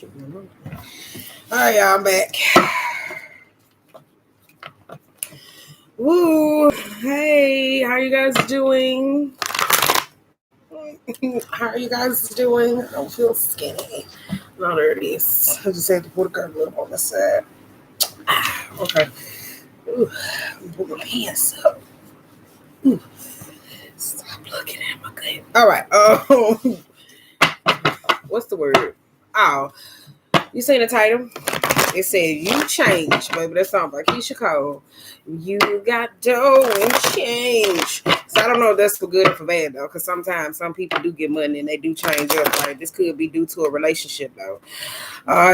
All right, y'all, I'm back. Woo! Hey, how you guys doing? How are you guys doing? I don't feel skinny. No, there it is. I just had to put a gargle up on the side. Okay. Ooh, put my hands up. Ooh. Stop looking at my gut. All right. What's the word? Oh, you seen the title? It said, "You change," baby. That song by Keisha Cole. You got dough and change. So I don't know if that's for good or for bad though, because sometimes some people do get money and they do change up. Like this could be due to a relationship though.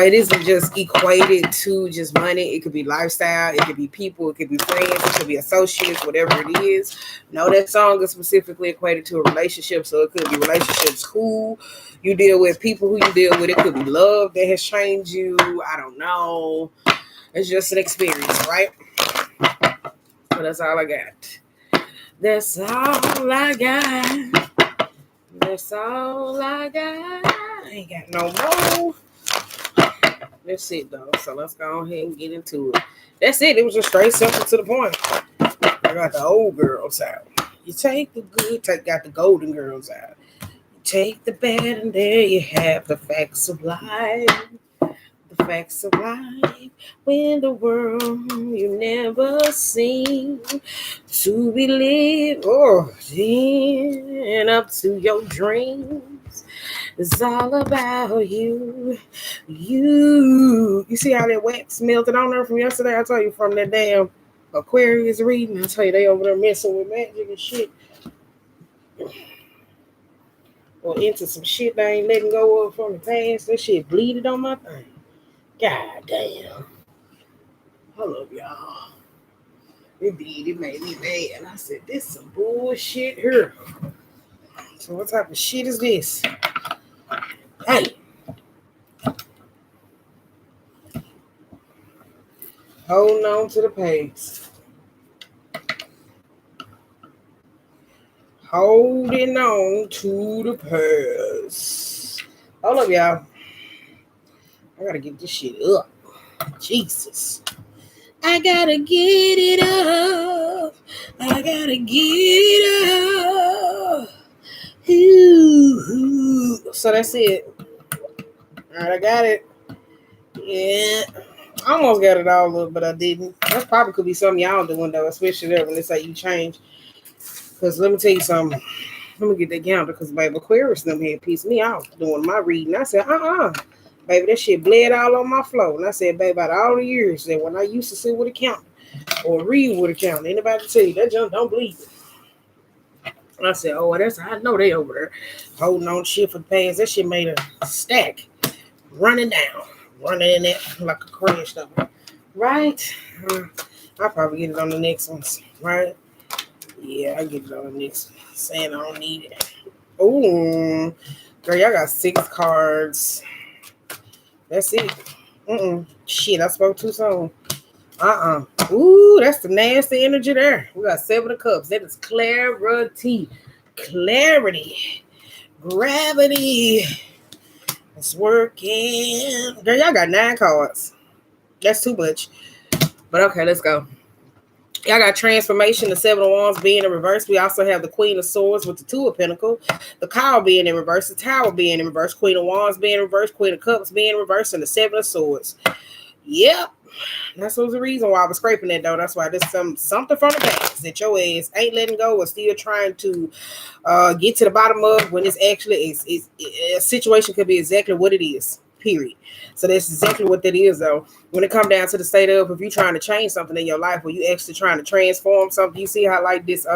It isn't just equated to just money. It could be lifestyle. It could be people. It could be friends. It could be associates. Whatever it is. No, that song is specifically equated to a relationship. So it could be relationships who you deal with, people who you deal with. It could be love that has changed you. I don't know. It's just an experience, right? So that's all I got. That's all I got. That's all I got. I ain't got no more. That's it, though. So let's go ahead and get into it. That's it. It was just straight, simple, to the point. I got the old girls out. You take the good, got the golden girls out. You take the bad, and there you have the facts of life. The facts of life. When the world you never seen to be lived, and up to your dreams. It's all about you. You see how that wax melted on there from yesterday? I told you from that damn Aquarius reading. I tell you, they over there messing with magic and shit. Or into some shit they ain't letting go of from the past. That shit bleeded on my thing. God damn. I love y'all. It did. It made me mad. I said, this some bullshit here. So what type of shit is this? Hey. Holding on to the past. Holding on to the past. Hold up, y'all. I gotta get this shit up. Jesus. I gotta get it up. I gotta get it up. Ooh. So that's it. All right, I got it. Yeah. I almost got it all up, but I didn't. That probably could be something y'all doing, though, especially there when it's like you change. Because let me tell you something. Let me get that calendar because, baby, Aquarius them had pissed me off doing my reading. I said, baby, that shit bled all on my floor. And I said, baby, about all the years that when I used to sit with a calendar or read with a calendar, anybody tell you that junk don't bleed. And I said, oh, I know they over there holding on shit for the past. That shit made a stack running down, running in there like a crash though. Right? I'll probably get it on the next ones, right? Yeah, I get it on the next one. Saying I don't need it. Ooh, girl, y'all got 6 cards. That's it. Shit, I spoke too soon. Ooh, that's the nasty energy there. We got 7 of cups. That is clarity. Clarity. Gravity. It's working. Girl, y'all got 9 cards. That's too much. But okay, let's go. Y'all got transformation, the 7 of Wands being in reverse. We also have the Queen of Swords with the 2 of Pentacles, the Cowl being in reverse, the Tower being in reverse, Queen of Wands being in reverse, Queen of Cups being in reverse, and the 7 of Swords. Yep. That's was the reason why I was scraping that, though. That's why there's something from the past that your ass ain't letting go or still trying to get to the bottom of when it's actually a situation could be exactly what it is. Period. So that's exactly what that is, though. When it comes down to the state of if you're trying to change something in your life or you actually trying to transform something, you see how like this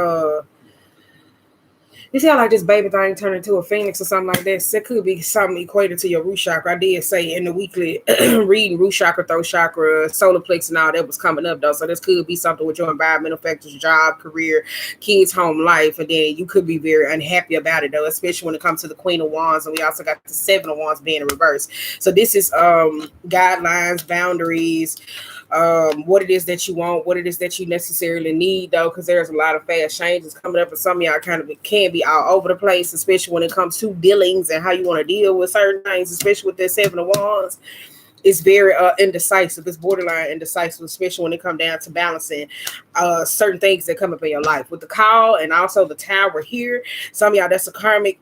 you see how like this baby thing turned into a phoenix or something like that. So it could be something equated to your root chakra. I did say in the weekly reading root chakra, throat chakra, solar plexus, and all that was coming up though. So this could be something with your environmental factors, job, career, kids, home life, and then you could be very unhappy about it though, especially when it comes to the Queen of Wands, and we also got the 7 of Wands being in reverse. So this is guidelines, boundaries, what it is that you want, what it is that you necessarily need, though, because there's a lot of fast changes coming up, and some of y'all kind of can be all over the place, especially when it comes to dealings and how you want to deal with certain things, especially with that Seven of Wands. It's very indecisive. It's borderline indecisive, especially when it comes down to balancing certain things that come up in your life. With the call and also the tower here, some of y'all, that's a karmic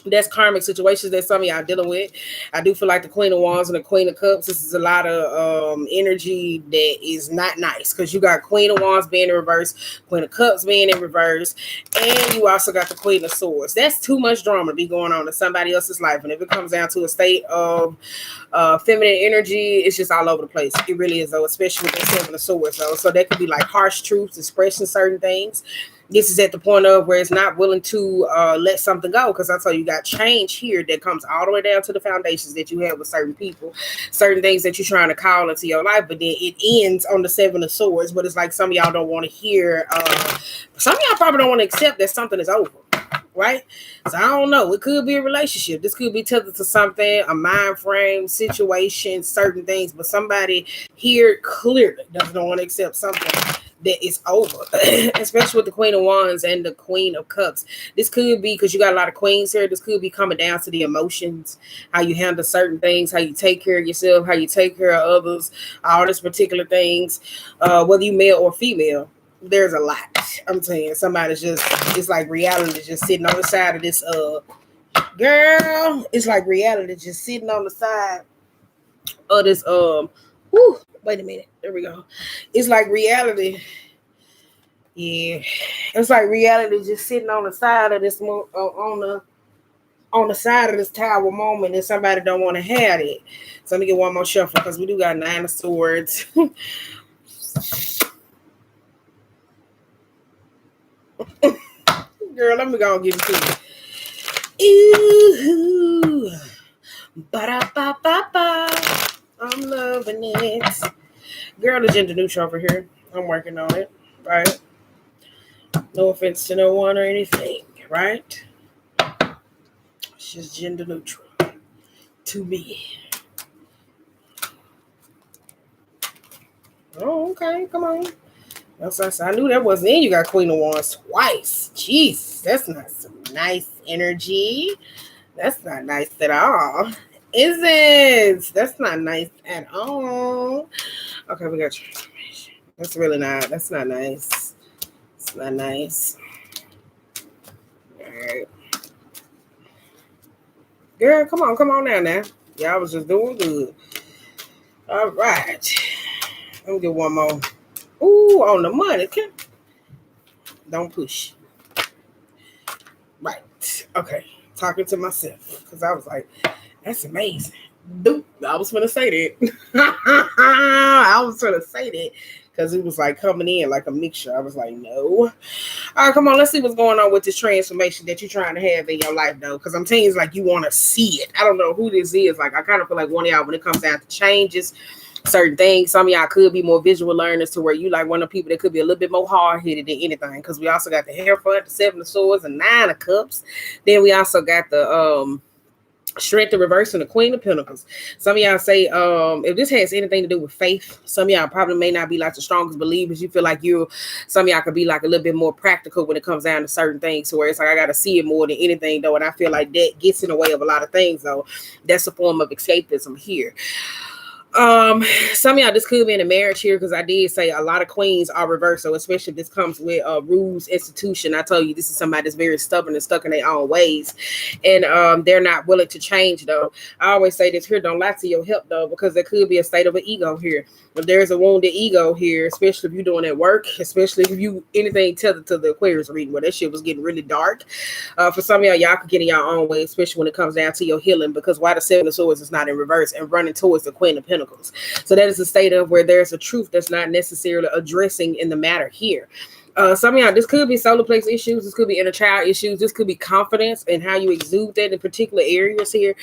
that's karmic situations that some of y'all dealing with. I do feel like the Queen of Wands and the Queen of Cups, this is a lot of energy that is not nice, because you got Queen of Wands being in reverse, Queen of Cups being in reverse, and you also got the Queen of Swords. That's too much drama to be going on in somebody else's life. And if it comes down to a state of feminine energy, it's just all over the place. It really is, though, especially with the Seven of Swords, though. So that could be like harsh truths, expressing certain things. This is at the point of where it's not willing to let something go, because I tell you, got change here that comes all the way down to the foundations that you have with certain people, certain things that you're trying to call into your life, but then it ends on the Seven of Swords. But it's like some of y'all don't want to hear, some of y'all probably don't want to accept that something is over, right? So I don't know. It could be a relationship. This could be tethered to something, a mind frame, situation, certain things, but somebody here clearly doesn't want to accept something that is over, especially with the Queen of Wands and the Queen of Cups. This could be because you got a lot of queens here. This could be coming down to the emotions, how you handle certain things, how you take care of yourself, how you take care of others, all these particular things, whether you male or female. There's a lot. I'm saying somebody's just, it's like reality just sitting on the side of this girl. It's like reality just sitting on the side of this wait a minute. There we go. It's like reality. Yeah. It's like reality just sitting on the side of this on the side of this tower moment, and somebody don't want to have it. So let me get one more shuffle, because we do got 9 of Swords. Girl, let me go and give it to you. Ooh. Ba-da-ba-ba-ba. I'm loving it. Girl, the gender neutral over here. I'm working on it, right? No offense to no one or anything, right? It's just gender neutral to me. Oh, okay. Come on. I knew that wasn't in. You got Queen of Wands twice. Jeez, that's not some nice energy. That's not nice at all. Is it? That's not nice at all. Okay, we got transformation. That's really not. That's not nice. It's not nice. All right. Girl, come on now. Y'all was just doing good. All right. Let me get one more. Ooh, on the money. Don't push. Right. Okay. Talking to myself, because I was like, that's amazing. Dude, I was gonna say that. I was gonna say that because it was like coming in like a mixture. I was like, no. All right, come on, let's see what's going on with this transformation that you're trying to have in your life, though. Because I'm telling you, it's like you want to see it. I don't know who this is. Like, I kind of feel like one of y'all, when it comes down to changes, certain things, some of y'all could be more visual learners, to where you like one of the people that could be a little bit more hard-headed than anything. Because we also got the Hierophant, the Seven of Swords, and 9 of Cups. Then we also got the Strength in reverse and the Queen of Pentacles. Some of y'all say, if this has anything to do with faith, some of y'all probably may not be like the strongest believers. You feel like some of y'all could be like a little bit more practical when it comes down to certain things, so where it's like, I got to see it more than anything, though. And I feel like that gets in the way of a lot of things, though. That's a form of escapism here. Some of y'all, this could be in a marriage here, because I did say a lot of queens are reversed. So especially if this comes with rules, institution, I told you this is somebody that's very stubborn and stuck in their own ways, and they're not willing to change, though. I always say this here, don't lie to your help, though, because there could be a state of an ego here. If there's a wounded ego here, especially if you're doing that work, especially if you anything tethered to the Aquarius reading, where that shit was getting really dark. For some of y'all could get in your own way, especially when it comes down to your healing, because why the Seven of Swords is not in reverse and running towards the Queen of Pentacles. So that is a state of where there's a truth that's not necessarily addressing in the matter here. Some of y'all, this could be solar plex issues. This could be inner child issues. This could be confidence and how you exude that in particular areas here.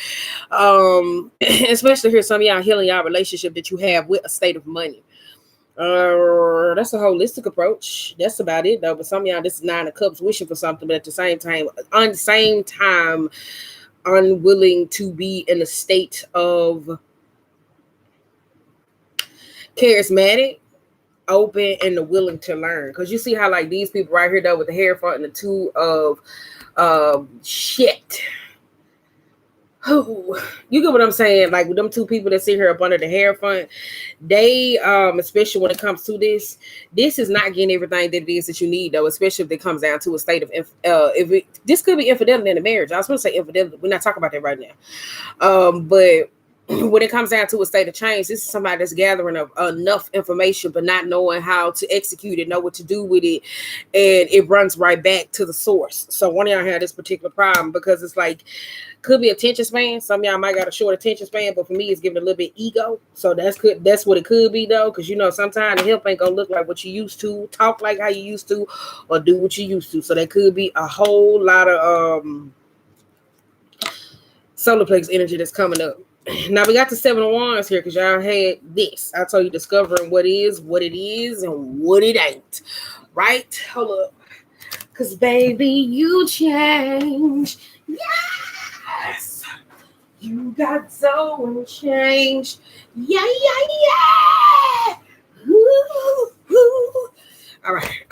Especially here, some of y'all healing y'all relationship that you have with a state of money. That's a holistic approach. That's about it, though. But some of y'all, this is 9 of Cups, wishing for something, but at the same time, unwilling to be in a state of charismatic, open, and the willing to learn. Because you see how like these people right here though with the hair front and the two of shit. Who you get what I'm saying? Like with them two people that sit here up under the hair front, they especially when it comes to this is not getting everything that it is that you need though, especially if it comes down to a state of this could be infidelity in the marriage. I was supposed to say infidelity. We're not talking about that right now. But when it comes down to a state of change, this is somebody that's gathering enough information, but not knowing how to execute it, know what to do with it. And it runs right back to the source. So one of y'all had this particular problem because it's like, could be attention span. Some of y'all might got a short attention span, but for me, it's giving a little bit ego. So that's what it could be though. Cause you know, sometimes the help ain't gonna look like what you used to, talk like how you used to, or do what you used to. So that could be a whole lot of solar plex energy that's coming up. Now we got the 7 of Wands here because y'all had this. I told you discovering what it is, and what it ain't. Right? Hold up. Because baby, you change. Yes. You got so changed. Yeah. Woo. All right.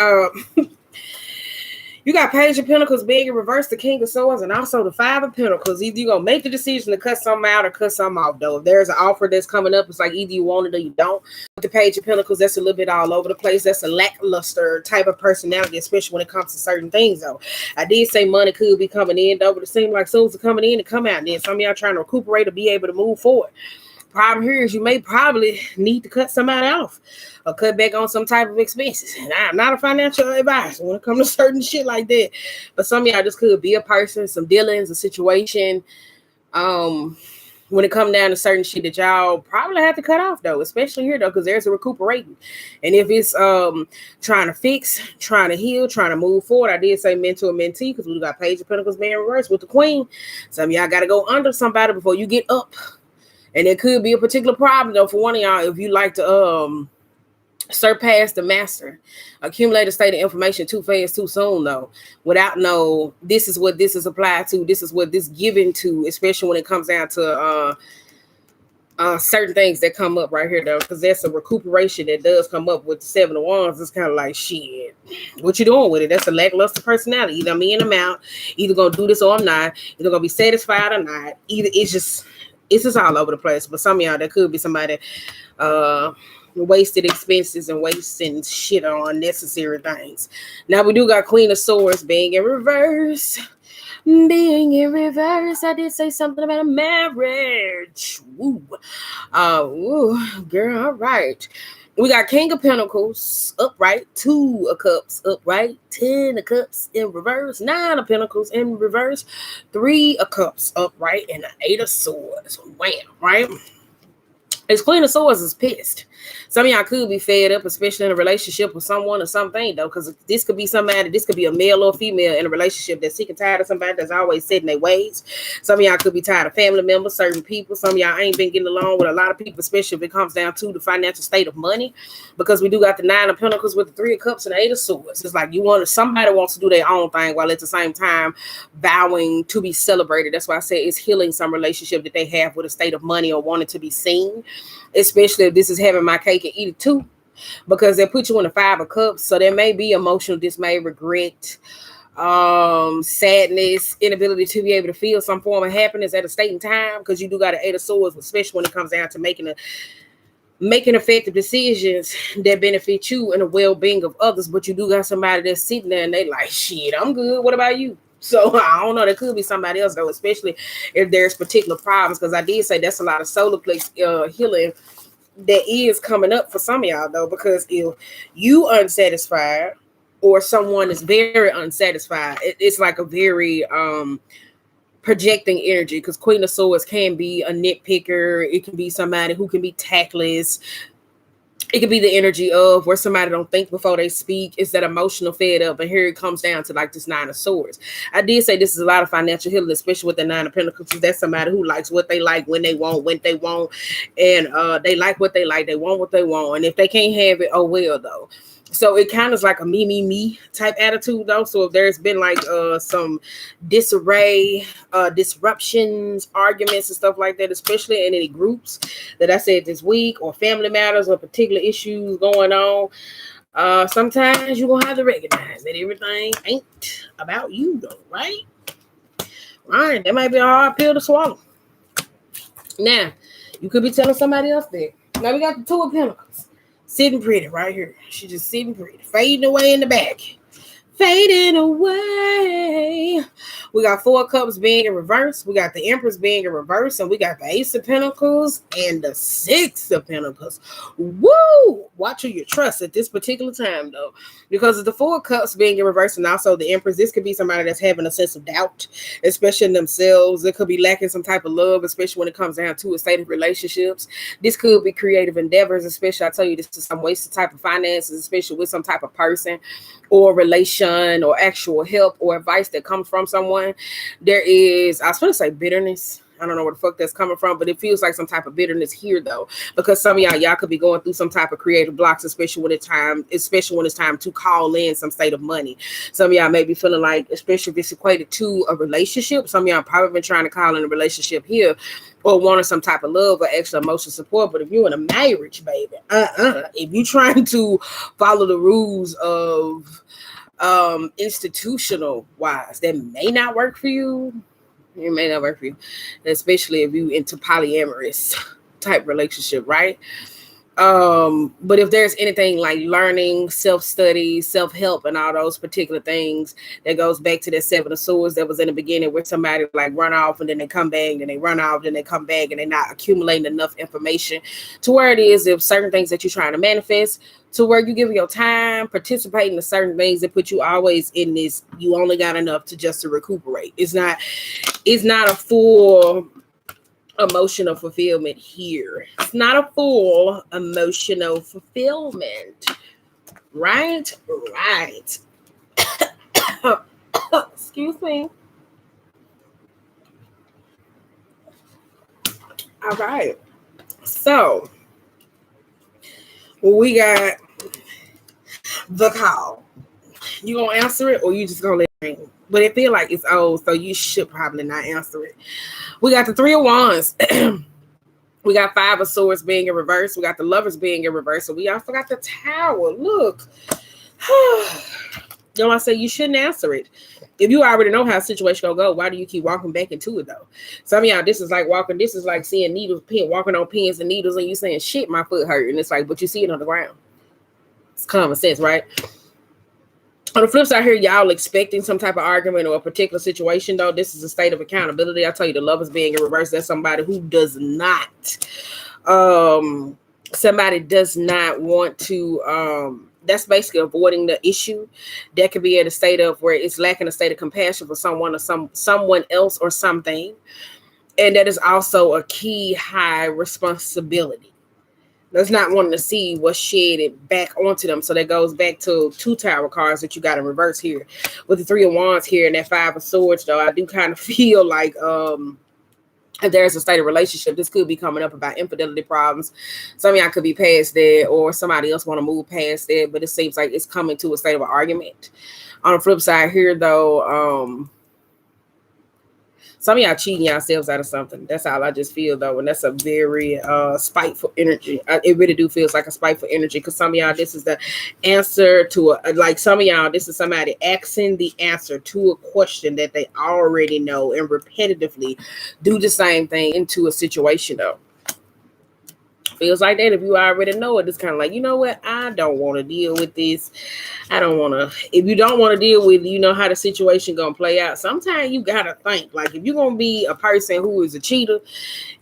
You got Page of Pentacles being in reverse, the King of Swords, and also the 5 of Pentacles. Either you're going to make the decision to cut something out or cut something off, though. If there's an offer that's coming up, it's like either you want it or you don't. With the Page of Pentacles, that's a little bit all over the place. That's a lackluster type of personality, especially when it comes to certain things, though. I did say money could be coming in, though, but it seems like souls are coming in and come out. And then some of y'all trying to recuperate or be able to move forward. Problem here is you may probably need to cut somebody off or cut back on some type of expenses. And I'm not a financial advisor when it comes to certain shit like that. But some of y'all just could be a person, some dealings, a situation. When it comes down to certain shit that y'all probably have to cut off though, especially here though, because there's a recuperating. And if it's trying to fix, trying to heal, trying to move forward, I did say mentor and mentee because we got Page of Pentacles being reversed with the Queen. Some of y'all got to go under somebody before you get up. And it could be a particular problem though for one of y'all if you like to surpass the master, accumulate a state of information too fast, too soon though, without this is what this is applied to, this is what this given to, especially when it comes down to certain things that come up right here though, because that's a recuperation that does come up with the 7 of Wands. It's kind of like shit. What you doing with it? That's a lackluster personality. Either I'm in, I'm out. Either gonna do this or I'm not. Either gonna be satisfied or not. Either it's just all over the place. But some of y'all, that could be somebody wasted expenses and wasting shit on unnecessary things. Now we do got Queen of Swords being in reverse. I did say something about a marriage. Woo. Girl, all right. We got King of Pentacles upright, 2 of Cups upright, 10 of Cups in reverse, 9 of Pentacles in reverse, 3 of Cups upright, and an 8 of Swords. Wham, right? This Queen of Swords is pissed. Some of y'all could be fed up, especially in a relationship with someone or something, though, because this could be somebody, this could be a male or female in a relationship that's sick and tired of somebody that's always set in their ways. Some of y'all could be tired of family members, certain people. Some of y'all ain't been getting along with a lot of people, especially if it comes down to the financial state of money, because we do got the 9 of Pentacles with the 3 of Cups and the 8 of Swords. It's like somebody wants to do their own thing while at the same time vowing to be celebrated. That's why I say it's healing some relationship that they have with a state of money or wanting to be seen. Especially if this is having my cake and eat it too, because they put you in the 5 of Cups. So there may be emotional dismay, regret, sadness, inability to be able to feel some form of happiness at a state and time, because you do got an 8 of Swords, especially when it comes down to making effective decisions that benefit you and the well-being of others. But you do got somebody that's sitting there and they like, shit, I'm good. What about you? So I don't know. There could be somebody else though, especially if there's particular problems, because I did say that's a lot of solar plex healing that is coming up for some of y'all though, because if you unsatisfied or someone is very unsatisfied, it's like a very projecting energy, because Queen of Swords can be a nitpicker. It can be somebody who can be tactless. It could be the energy of where somebody don't think before they speak. It's that emotional fed up. And here it comes down to like this 9 of Swords. I did say this is a lot of financial healing, especially with the 9 of Pentacles. That's somebody who likes what they like, when they want. And they like what they like. They want what they want. And if they can't have it, oh well though. So it kind of is like a me type attitude though. So if there's been like some disarray, disruptions, arguments and stuff like that, especially in any groups that I said this week, or family matters or particular issues going on, sometimes you're gonna have to recognize that everything ain't about you though, right? Right, that might be a hard pill to swallow. Now, you could be telling somebody else that. Now we got the Two of Pentacles. Sitting pretty right here. She's just sitting pretty. Fading away in the back. Fading away. We got Four of Cups being in reverse. We got the Empress being in reverse. And we got the Ace of Pentacles and the Six of Pentacles. Woo! Watch who you trust at this particular time, though. Because of the Four of Cups being in reverse and also the Empress, this could be somebody that's having a sense of doubt, especially in themselves. It could be lacking some type of love, especially when it comes down to a state of relationships. This could be creative endeavors, especially, I tell you, this is some wasted type of finances, especially with some type of person or relation or actual help or advice that comes from someone. There is, I was going to say bitterness. I don't know where the fuck that's coming from, but it feels like some type of bitterness here though, because some of y'all could be going through some type of creative blocks, especially when it's time to call in some state of money. Some of y'all may be feeling like, especially if it's equated to a relationship, some of y'all probably been trying to call in a relationship here or wanting some type of love or extra emotional support. But if you're in a marriage, baby, if you're trying to follow the rules of institutional wise, that may not work for you. It may not work for you, especially if you into polyamorous type relationship, right? But if there's anything like learning, self-study, self-help, and all those particular things, that goes back to that Seven of Swords that was in the beginning, where somebody like run off and then they come back, then they run off, then they come back, and they're not accumulating enough information to where it is if certain things that you're trying to manifest, to where you give your time, participate in certain things that put you always in this, you only got enough to recuperate. It's not a full emotional fulfillment here. It's not a full emotional fulfillment. Right? Right. Excuse me. All right. So we got the call. You gonna answer it or you just gonna let it ring? But it feel like it's old, so you should probably not answer it. We got the Three of Wands. We got Five of Swords being in reverse. We got the Lovers being in reverse. So we also got the Tower. Look. You know, I say you shouldn't answer it. If you already know how a situation gonna go, why do you keep walking back into it though? Some of y'all, this is like seeing needles, walking on pins and needles, and you saying, shit, my foot hurt. And it's like, but you see it on the ground. It's common sense, right? On the flip side here, y'all expecting some type of argument or a particular situation, though. This is a state of accountability. I tell you, the Lovers being in reverse, that's somebody who does not, somebody does not want to, that's basically avoiding the issue. That could be at a state of where it's lacking a state of compassion for someone or someone else or something. And that is also a key high responsibility. That's not wanting to see what's shedded back onto them. So that goes back to two Tower cards that you got in reverse here. With the Three of Wands here and that Five of Swords, though, I do kind of feel like if there's a state of relationship, this could be coming up about infidelity problems. Some of y'all could be past that, or somebody else want to move past that, but it seems like it's coming to a state of an argument. On the flip side here, though, some of y'all cheating yourselves out of something. That's all I just feel, though. And that's a very spiteful energy. It really do feels like a spiteful energy, because some of y'all, this is the answer to some of y'all, this is somebody asking the answer to a question that they already know and repetitively do the same thing into a situation, though. Feels like that if you already know it. It's kind of like, you know what? I don't want to deal with this. I don't want to. If you don't want to deal with, you know how the situation going to play out. Sometimes you got to think, like, if you're going to be a person who is a cheater,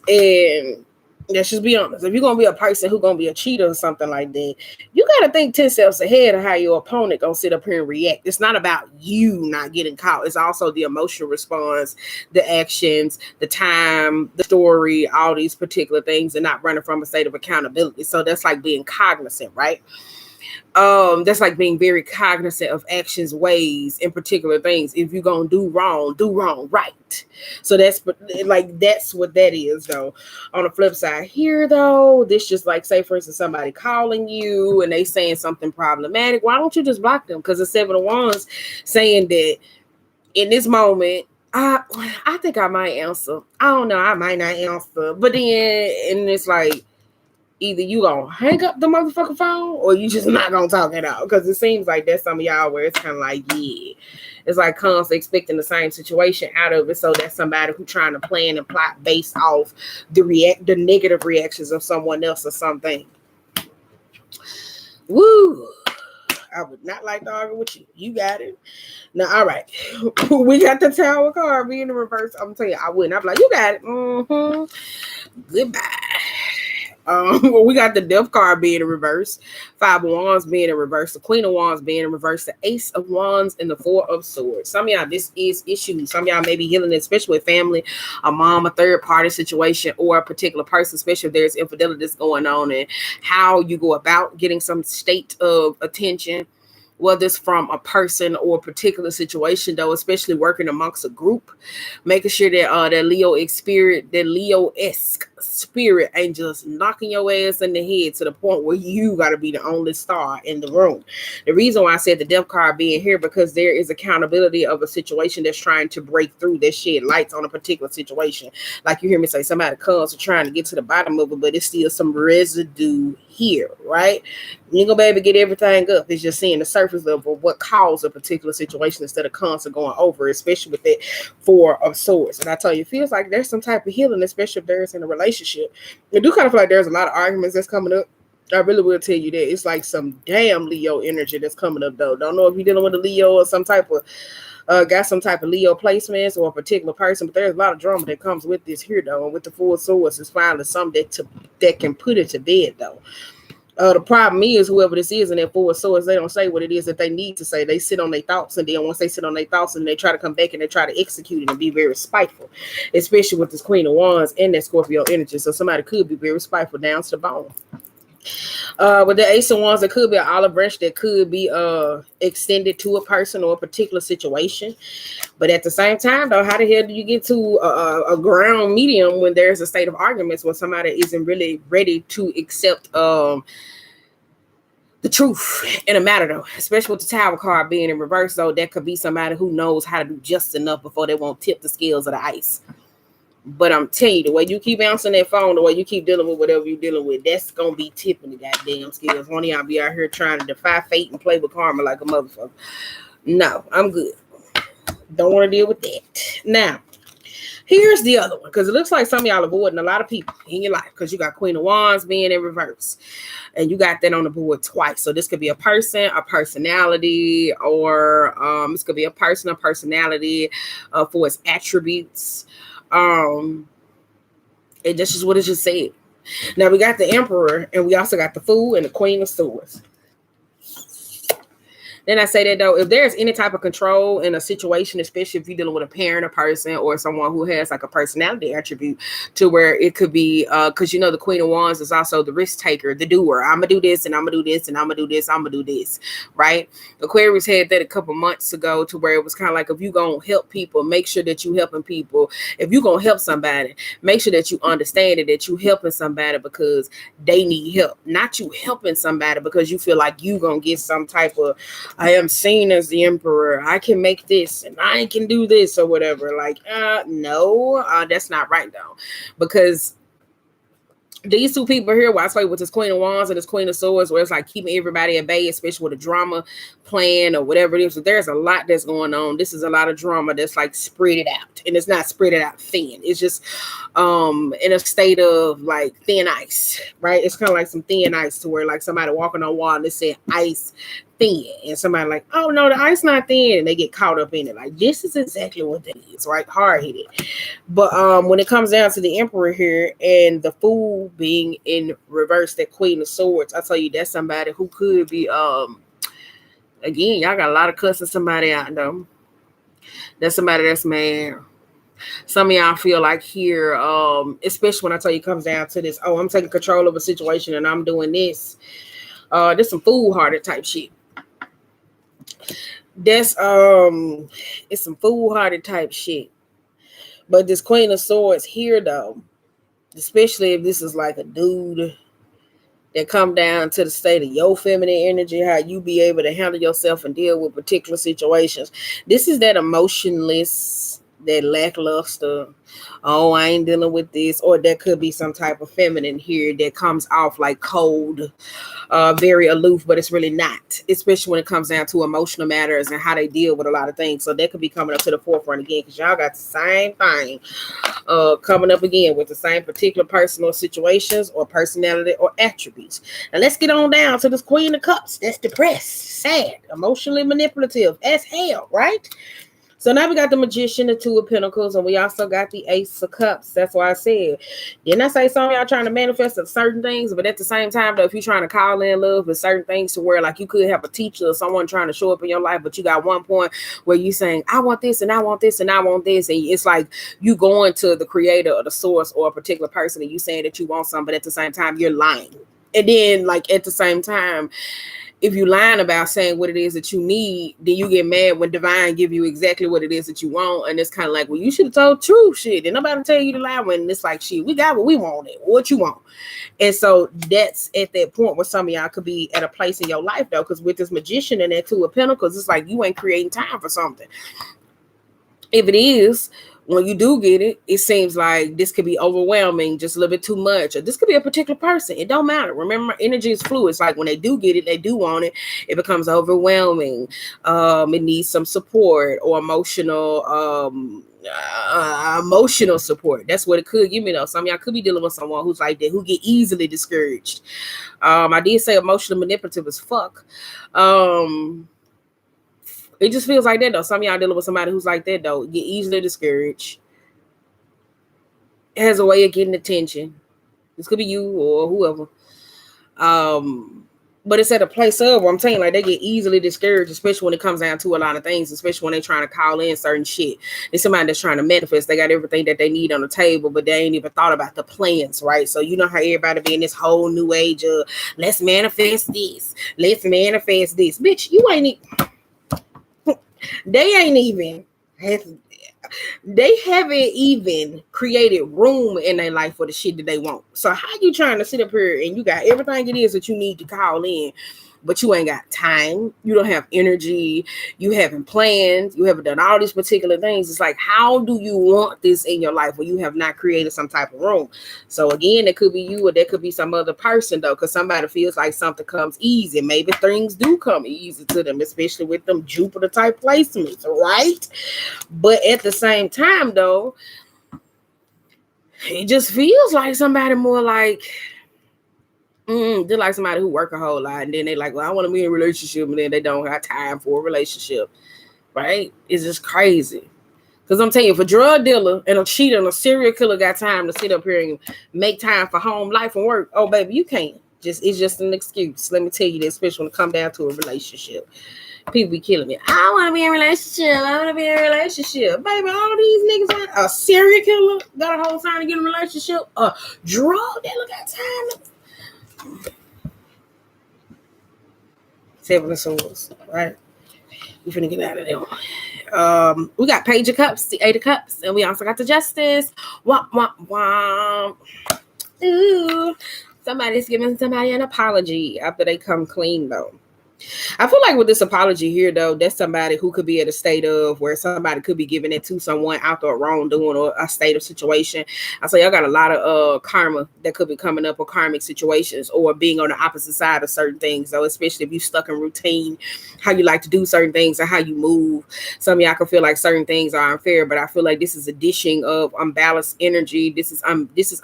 and let's just be honest, if you're going to be a person who's going to be a cheater or something like that, you got to think 10 steps ahead of how your opponent going to sit up here and react. It's not about you not getting caught. It's also the emotional response, the actions, the time, the story, all these particular things, and not running from a state of accountability. So that's like being cognizant, right? That's like being very cognizant of actions, ways, in particular things. If you're gonna do wrong right. So that's what that is though. On the flip side here though, this just like, say for instance, somebody calling you and they saying something problematic. Why don't you just block them? Because the 7 of Wands saying that in this moment, I think I might answer. I don't know, I might not answer. But then, and it's like, either you gonna hang up the motherfucking phone or you just not gonna talk it out. Because it seems like that's some of y'all where it's kind of like, yeah, it's like constantly expecting the same situation out of it. So that's somebody who trying to plan and plot based off the negative reactions of someone else or something. Woo! I would not like to argue with you. You got it. Now, all right. We got the Tower card being in reverse. I'm telling you, I wouldn't. I'm like, you got it. Goodbye. We got the Death card being in reverse, 5 of Wands being in reverse, the Queen of Wands being in reverse, the Ace of Wands, and the 4 of Swords. Some of y'all, this is issues. Some of y'all may be healing, especially with family, a mom, a third party situation, or a particular person, especially if there's infidelity that's going on, and how you go about getting some state of attention, whether it's from a person or a particular situation, though, especially working amongst a group, making sure that that Leo-esque spirit ain't just knocking your ass in the head to the point where you got to be the only star in the room. The reason why I said the Death card being here, because there is accountability of a situation that's trying to break through, that shed lights on a particular situation. Like you hear me say, somebody comes to trying to get to the bottom of it, but it's still some residue here, right? You ain't gonna be able to get everything up. It's just seeing the surface level of what caused a particular situation instead of constantly going over, especially with that 4 of Swords. And I tell you, it feels like there's some type of healing, especially if there's in a relationship. I do kind of feel like there's a lot of arguments that's coming up. I really will tell you that. It's like some damn Leo energy that's coming up, though. Don't know if you're dealing with a Leo or some type of got some type of Leo placements or a particular person, but there's a lot of drama that comes with this here, though. And with the 4 of Swords, it's finally something that can put it to bed, though. The problem is, whoever this is in that 4 of Swords, they don't say what it is that they need to say. They sit on their thoughts, and then once they sit on their thoughts, and they try to come back and they try to execute it and be very spiteful, especially with this Queen of Wands and that Scorpio energy. So somebody could be very spiteful down to the bone. With the Ace of Wands, there could be an olive branch that could be extended to a person or a particular situation. But at the same time, though, how the hell do you get to a ground medium when there's a state of arguments, when somebody isn't really ready to accept the truth in a matter, though? Especially with the Tower card being in reverse, though, that could be somebody who knows how to do just enough before they won't tip the scales of the ice. But I'm telling you, the way you keep answering that phone, the way you keep dealing with whatever you're dealing with, that's going to be tipping the goddamn scales. One of y'all be out here trying to defy fate and play with karma like a motherfucker. No, I'm good. Don't want to deal with that. Now, here's the other one, because it looks like some of y'all avoiding a lot of people in your life, because you got Queen of Wands being in reverse, and you got that on the board twice. So this could be a person, a personality, or this could be a person, a personality for its attributes. And this is what it just said. Now we got the Emperor, and we also got the Fool and the Queen of Swords. Then I say that, though, if there's any type of control in a situation, especially if you're dealing with a parent, a person, or someone who has like a personality attribute, to where it could be, because you know the Queen of Wands is also the risk taker, the doer. I'm gonna do this, and I'm gonna do this, and I'm gonna do this, I'm gonna do this, right? Aquarius had that a couple months ago, to where it was kind of like, if you're gonna help people, make sure that you helping people. If you're gonna help somebody, make sure that you understand it, that you helping somebody because they need help, not you helping somebody because you feel like you gonna get some type of, I am seen as the Emperor, I can make this and I can do this or whatever. Like, no, that's not right, though. Because these two people here, well, I say with this Queen of Wands and this Queen of Swords, where it's like keeping everybody at bay, especially with a drama plan or whatever it is. So there's a lot that's going on. This is a lot of drama that's like spread it out. And it's not spread it out thin. It's just in a state of like thin ice, right? It's kind of like some thin ice, to where like somebody walking on water and they say ice thin, and somebody like, oh no, the ice not thin, and they get caught up in it. Like, this is exactly what that is, right? Hard-headed. But when it comes down to the Emperor here and the Fool being in reverse, that Queen of Swords, I tell you, that's somebody who could be again, y'all got a lot of cussing somebody out, though. That's somebody that's mad. Some of y'all feel like here, especially when I tell you it comes down to this, oh, I'm taking control of a situation and I'm doing this. There's some foolhardy type shit. That's it's some foolhardy type shit. But this Queen of Swords here though, especially if this is like a dude that come down to the state of your feminine energy, how you be able to handle yourself and deal with particular situations. This is that emotionless, that lackluster, oh, I ain't dealing with this, or there could be some type of feminine here that comes off like cold, very aloof, but it's really not, especially when it comes down to emotional matters and how they deal with a lot of things. So that could be coming up to the forefront again, because y'all got the same thing coming up again with the same particular personal situations or personality or attributes. Now let's get on down to this Queen of Cups. That's depressed, sad, emotionally manipulative as hell, right? So now we got the Magician, the Two of Pentacles, and we also got the Ace of Cups. That's why I said, didn't I say some of y'all trying to manifest certain things, but at the same time, though, if you're trying to call in love with certain things to where like you could have a teacher or someone trying to show up in your life, but you got one point where you saying, I want this and I want this and I want this, and it's like you going to the creator or the source or a particular person and you saying that you want something, but at the same time, you're lying. And then like at the same time, if you lying about saying what it is that you need, then you get mad when divine give you exactly what it is that you want. And it's kind of like, well, you should have told truth shit. And nobody tell you to lie when it's like, shit, we got what we wanted, what you want. And so that's at that point where some of y'all could be at a place in your life though, because with this Magician and that Two of Pentacles, it's like you ain't creating time for something. If it is, when you do get it, it seems like this could be overwhelming, just a little bit too much. Or this could be a particular person. It don't matter. Remember, energy is fluid. It's like when they do get it, they do want it. It becomes overwhelming. It needs some support or emotional support. That's what it could give me though. Some of y'all could be dealing with someone who's like that, who get easily discouraged. I did say emotional manipulative as fuck. It just feels like that though. Some of y'all dealing with somebody who's like that though. Get easily discouraged. It has a way of getting attention. This could be you or whoever. But it's at a place of where I'm saying like they get easily discouraged, especially when it comes down to a lot of things, especially when they're trying to call in certain shit. It's somebody that's trying to manifest. They got everything that they need on the table, but they ain't even thought about the plans, right? So you know how everybody be in this whole new age of let's manifest this. Let's manifest this. Bitch, you ain't even... They haven't even created room in their life for the shit that they want. So how you trying to sit up here and you got everything it is that you need to call in, but you ain't got time, you don't have energy, you haven't planned, you haven't done all these particular things. It's like, how do you want this in your life when you have not created some type of room? So again, it could be you or there could be some other person though, because somebody feels like something comes easy. Maybe things do come easy to them, especially with them Jupiter type placements, right? But at the same time though, it just feels like somebody more like they're like somebody who work a whole lot and then they like, well, I want to be in a relationship, and then they don't have time for a relationship, right? It's just crazy. Because I'm telling you, if a drug dealer and a cheater and a serial killer got time to sit up here and make time for home life and work, oh baby, you can't. It's just an excuse. Let me tell you this, especially when it comes down to a relationship. People be killing me. I want to be in a relationship. I want to be in a relationship. Baby, all these niggas want a serial killer got a whole time to get in a relationship. A drug dealer got time to... Seven of Swords, right? We finna get out of there. We got Page of Cups, the Eight of Cups, and we also got the Justice. Womp, womp, womp. Ooh. Somebody's giving somebody an apology after they come clean, though. I feel like with this apology here, though, that's somebody who could be at a state of where somebody could be giving it to someone after a wrongdoing or a state of situation. I say y'all got a lot of karma that could be coming up, or karmic situations, or being on the opposite side of certain things. So especially if you stuck in routine, how you like to do certain things or how you move. Some of y'all can feel like certain things are unfair, but I feel like this is a dishing of unbalanced energy. This is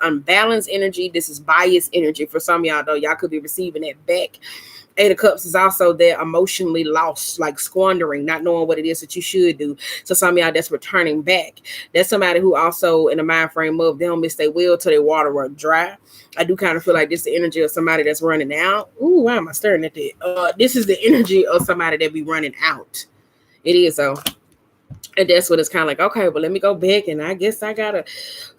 unbalanced energy. This is biased energy for some of y'all, though. Y'all could be receiving that back. Eight of Cups is also that emotionally lost, like squandering, not knowing what it is that you should do. So some of y'all that's returning back. That's somebody who also in the mind frame of they don't miss their will till their water run dry. I do kind of feel like this is the energy of somebody that's running out. Ooh, why am I staring at that? This is the energy of somebody that be running out. It is so. And that's what it's kind of like, okay, well, let me go back and I guess I gotta,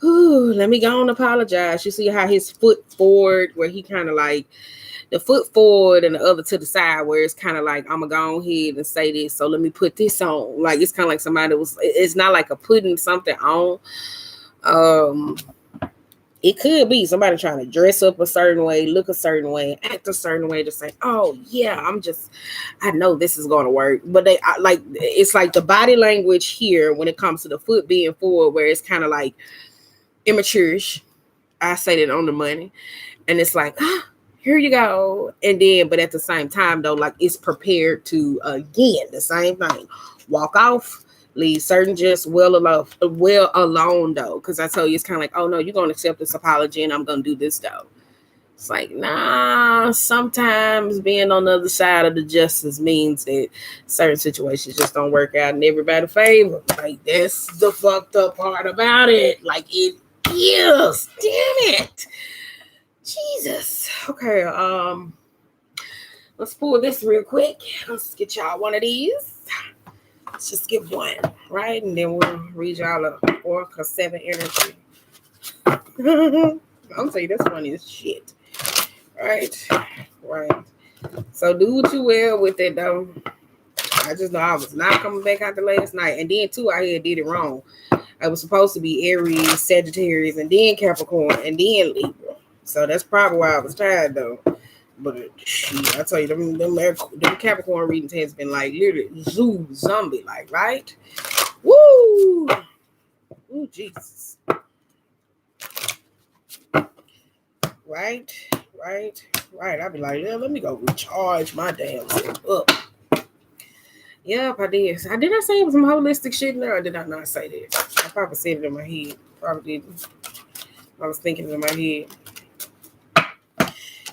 let me go and apologize. You see how his foot forward where he kind of like, the foot forward and the other to the side, where it's kind of like, I'm gonna go ahead and say this, so let me put this on. Like, it's kind of like somebody was, it's not like a putting something on. It could be somebody trying to dress up a certain way, look a certain way, act a certain way to say, oh yeah, I know this is going to work. But it's like the body language here when it comes to the foot being forward, where it's kind of like immature-ish. I say that on the money. And it's like, here you go. And then, but at the same time though, like, it's prepared to, again, the same thing. Walk off. Leave certain just well alone though, because I tell you, it's kind of like, oh no, you're gonna accept this apology and I'm gonna do this though. It's like, nah, sometimes being on the other side of the justice means that certain situations just don't work out in everybody's favor. Like, that's the fucked up part about it. Like, it is. Damn it. Jesus. Okay, let's pull this real quick. Let's get y'all one of these. Let's just get one, right? And then we'll read y'all a 4 or 7 energy. I'm saying this one is shit. Right. So do what you will with it, though. I just know I was not coming back out the last night. And then, too, I did it wrong. I was supposed to be Aries, Sagittarius, and then Capricorn, and then Libra. So that's probably why I was tired, though. But shit, I tell you, them Capricorn readings has been like literally zombie like, right? Woo! Ooh, Jesus. Right. I'd be like, yeah, let me go recharge my damn self up. Yep, I did. Did I say it was some holistic shit in there, or did I not say that? I probably said it in my head. Probably didn't. I was thinking in my head.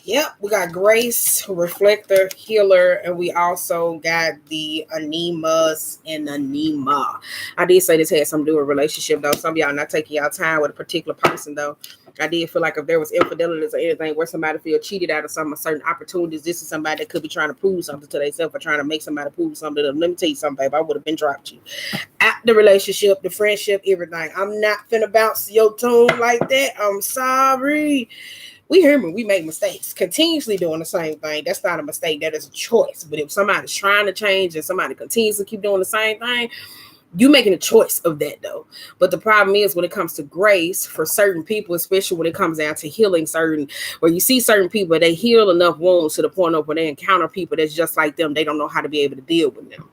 Yep, we got Grace, Reflector, Healer, and we also got the Anemas and Anema. I did say this had something to do with relationship, though. Some of y'all not taking y'all time with a particular person, though. I did feel like if there was infidelities or anything where somebody feel cheated out of some certain opportunities, this is somebody that could be trying to prove something to themselves or trying to make somebody prove something to them. Let me tell you something, babe. I would have been dropped you. At the relationship, the friendship, everything. I'm not finna bounce your tune like that. I'm sorry. We human, we make mistakes. Continuously doing the same thing, that's not a mistake. That is a choice. But if somebody's trying to change and somebody continues to keep doing the same thing, you making a choice of that, though. But the problem is when it comes to grace, for certain people, especially when it comes down to healing where you see certain people, they heal enough wounds to the point of when they encounter people that's just like them, they don't know how to be able to deal with them.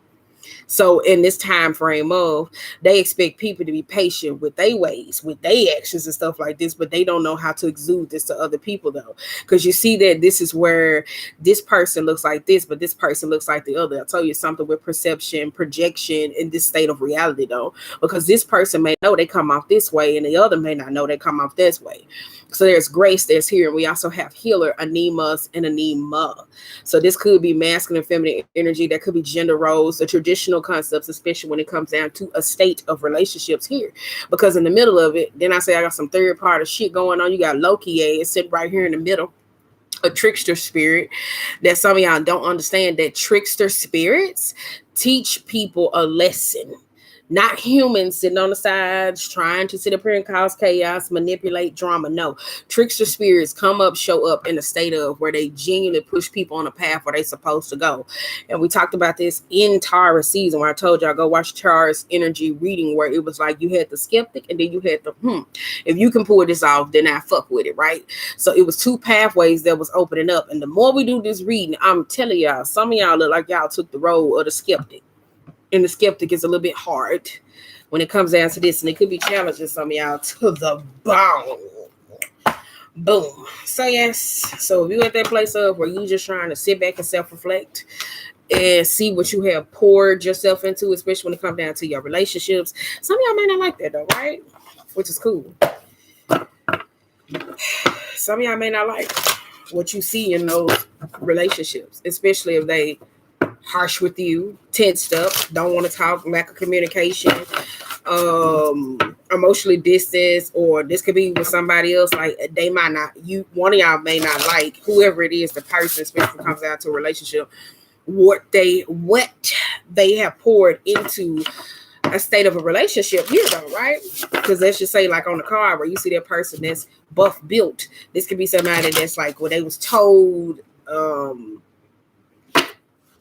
So in this time frame of, they expect people to be patient with their ways, with their actions and stuff like this, but they don't know how to exude this to other people, though. Because you see that this is where this person looks like this, but this person looks like the other. I'll tell you something with perception, projection in this state of reality, though. Because this person may know they come off this way and the other may not know they come off this way. So there's grace that's here. And we also have healer, anemas, and anema. So this could be masculine, feminine energy. That could be gender roles, the traditional concepts, especially when it comes down to a state of relationships here. Because in the middle of it, then I say I got some third party shit going on. You got Loki ass sitting right here in the middle. A trickster spirit that some of y'all don't understand, that trickster spirits teach people a lesson. Not humans sitting on the sides trying to sit up here and cause chaos, manipulate, drama. No, trickster spirits come up, show up in a state of where they genuinely push people on a path where they're supposed to go. And we talked about this in Taurus season, where I told y'all go watch Taurus energy reading, where it was like you had the skeptic and then you had the if you can pull this off, then I fuck with it, right? So it was two pathways that was opening up. And the more we do this reading, I'm telling y'all, some of y'all look like y'all took the role of the skeptic. And the skeptic is a little bit hard when it comes down to this. And it could be challenging some of y'all to the bone. Boom. So yes. So if you're at that place of where you just trying to sit back and self-reflect and see what you have poured yourself into, especially when it comes down to your relationships. Some of y'all may not like that though, right? Which is cool. Some of y'all may not like what you see in those relationships, especially if they harsh with you, tensed up, don't want to talk, lack of communication, emotionally distanced, or this could be with somebody else. Like they might not, one of y'all may not like whoever it is, the person, especially when it comes down to a relationship, what they have poured into a state of a relationship here though, right? Because let's just say like on the card where you see that person that's buff built, this could be somebody that's like, well, they was told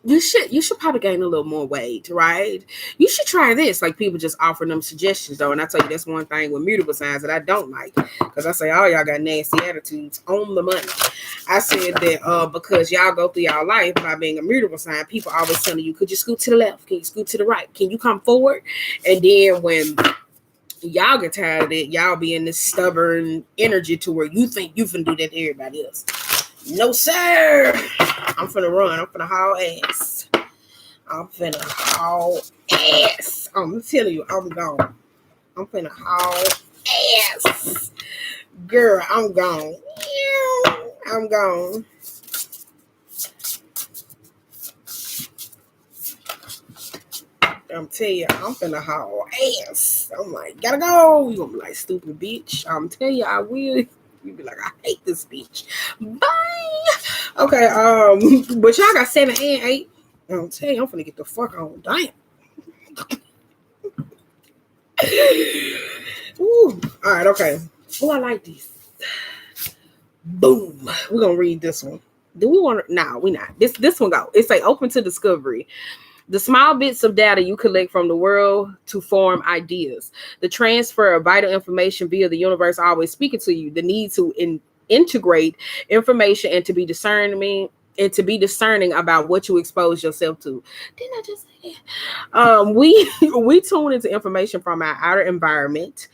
you should probably gain a little more weight, right? You should try this. Like, people just offering them suggestions though. And I tell you, that's one thing with mutable signs that I don't like. Because I say, oh, y'all got nasty attitudes on the money. I said that because y'all go through y'all life by being a mutable sign, people always telling you, could you scoot to the left? Can you scoot to the right? Can you come forward? And then when y'all get tired of it, y'all be in this stubborn energy to where you think you can do that to everybody else. No, sir. I'm finna run. I'm finna haul ass. I'm finna haul ass. I'm telling you, I'm gone. I'm finna haul ass. Girl, I'm gone. I'm gone. I'm telling you, I'm finna haul ass. I'm like, gotta go. You gonna be like, stupid bitch. I'm telling you, I will. You be like, I hate this bitch. Bye. Okay, but y'all got 7 and 8. I'm telling you, I'm finna get the fuck on. Damn. Ooh. All right, okay. Oh, I like this. Boom. We're gonna read this one. Do we want to? Nah, we not. This one go. It's like open to discovery. The small bits of data you collect from the world to form ideas. The transfer of vital information via the universe always speaking to you. The need to integrate information and to be discerning about what you expose yourself to. Didn't I just say that? We tune into information from our outer environment,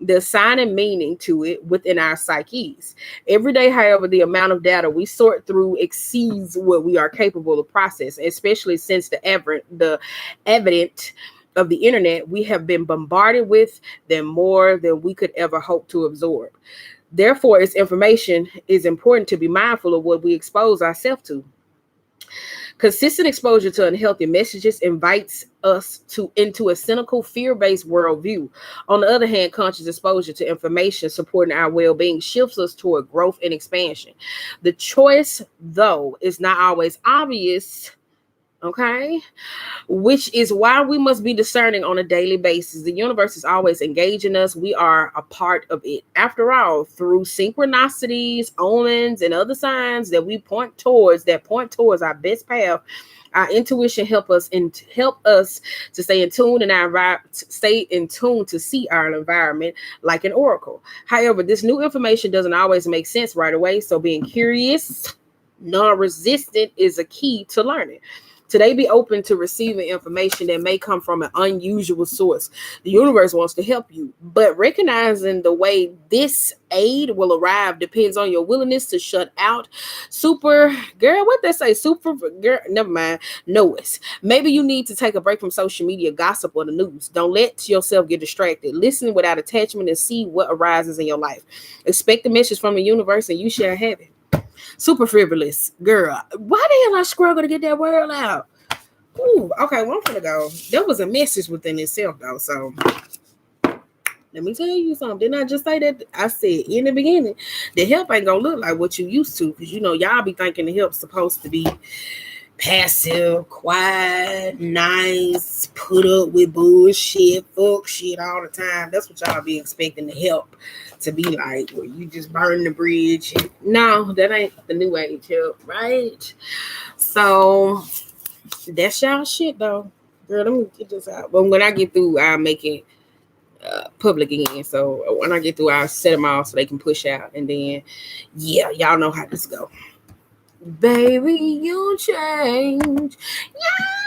the sign and meaning to it within our psyches. Every day, however, the amount of data we sort through exceeds what we are capable of processing, especially since the evident of the internet, we have been bombarded with them more than we could ever hope to absorb. Therefore, its information is important to be mindful of what we expose ourselves to. Consistent exposure to unhealthy messages invites us into a cynical, fear-based worldview. On the other hand, conscious exposure to information supporting our well-being shifts us toward growth and expansion. The choice, though, is not always obvious. Okay, which is why we must be discerning on a daily basis. The universe is always engaging us. We are a part of it. After all, through synchronicities, omens, and other signs that we point towards our best path, our intuition help us to stay in tune to see our environment like an oracle. However, this new information doesn't always make sense right away. So being curious, non-resistant is a key to learning. Today, be open to receiving information that may come from an unusual source. The universe wants to help you, but recognizing the way this aid will arrive depends on your willingness to shut out noise. Maybe you need to take a break from social media, gossip, or the news. Don't let yourself get distracted. Listen without attachment and see what arises in your life. Expect a message from the universe and you shall have it. Super frivolous, girl. Why the hell I struggle to get that word out? Ooh, okay, well, I'm gonna go. There was a message within itself, though. So let me tell you something. Didn't I just say that? I said in the beginning, the help ain't gonna look like what you used to, because y'all be thinking the help's supposed to be passive, quiet, nice, put up with bullshit, fuck shit all the time. That's what y'all be expecting the help to be like, where you just burn the bridge. No, that ain't the new age help, right? So that's y'all shit, though. Girl, let me get this out. But when I get through, I'll make it public again. So when I get through, I'll set them off so they can push out. And then, yeah, y'all know how this go. Baby, you change. Yeah.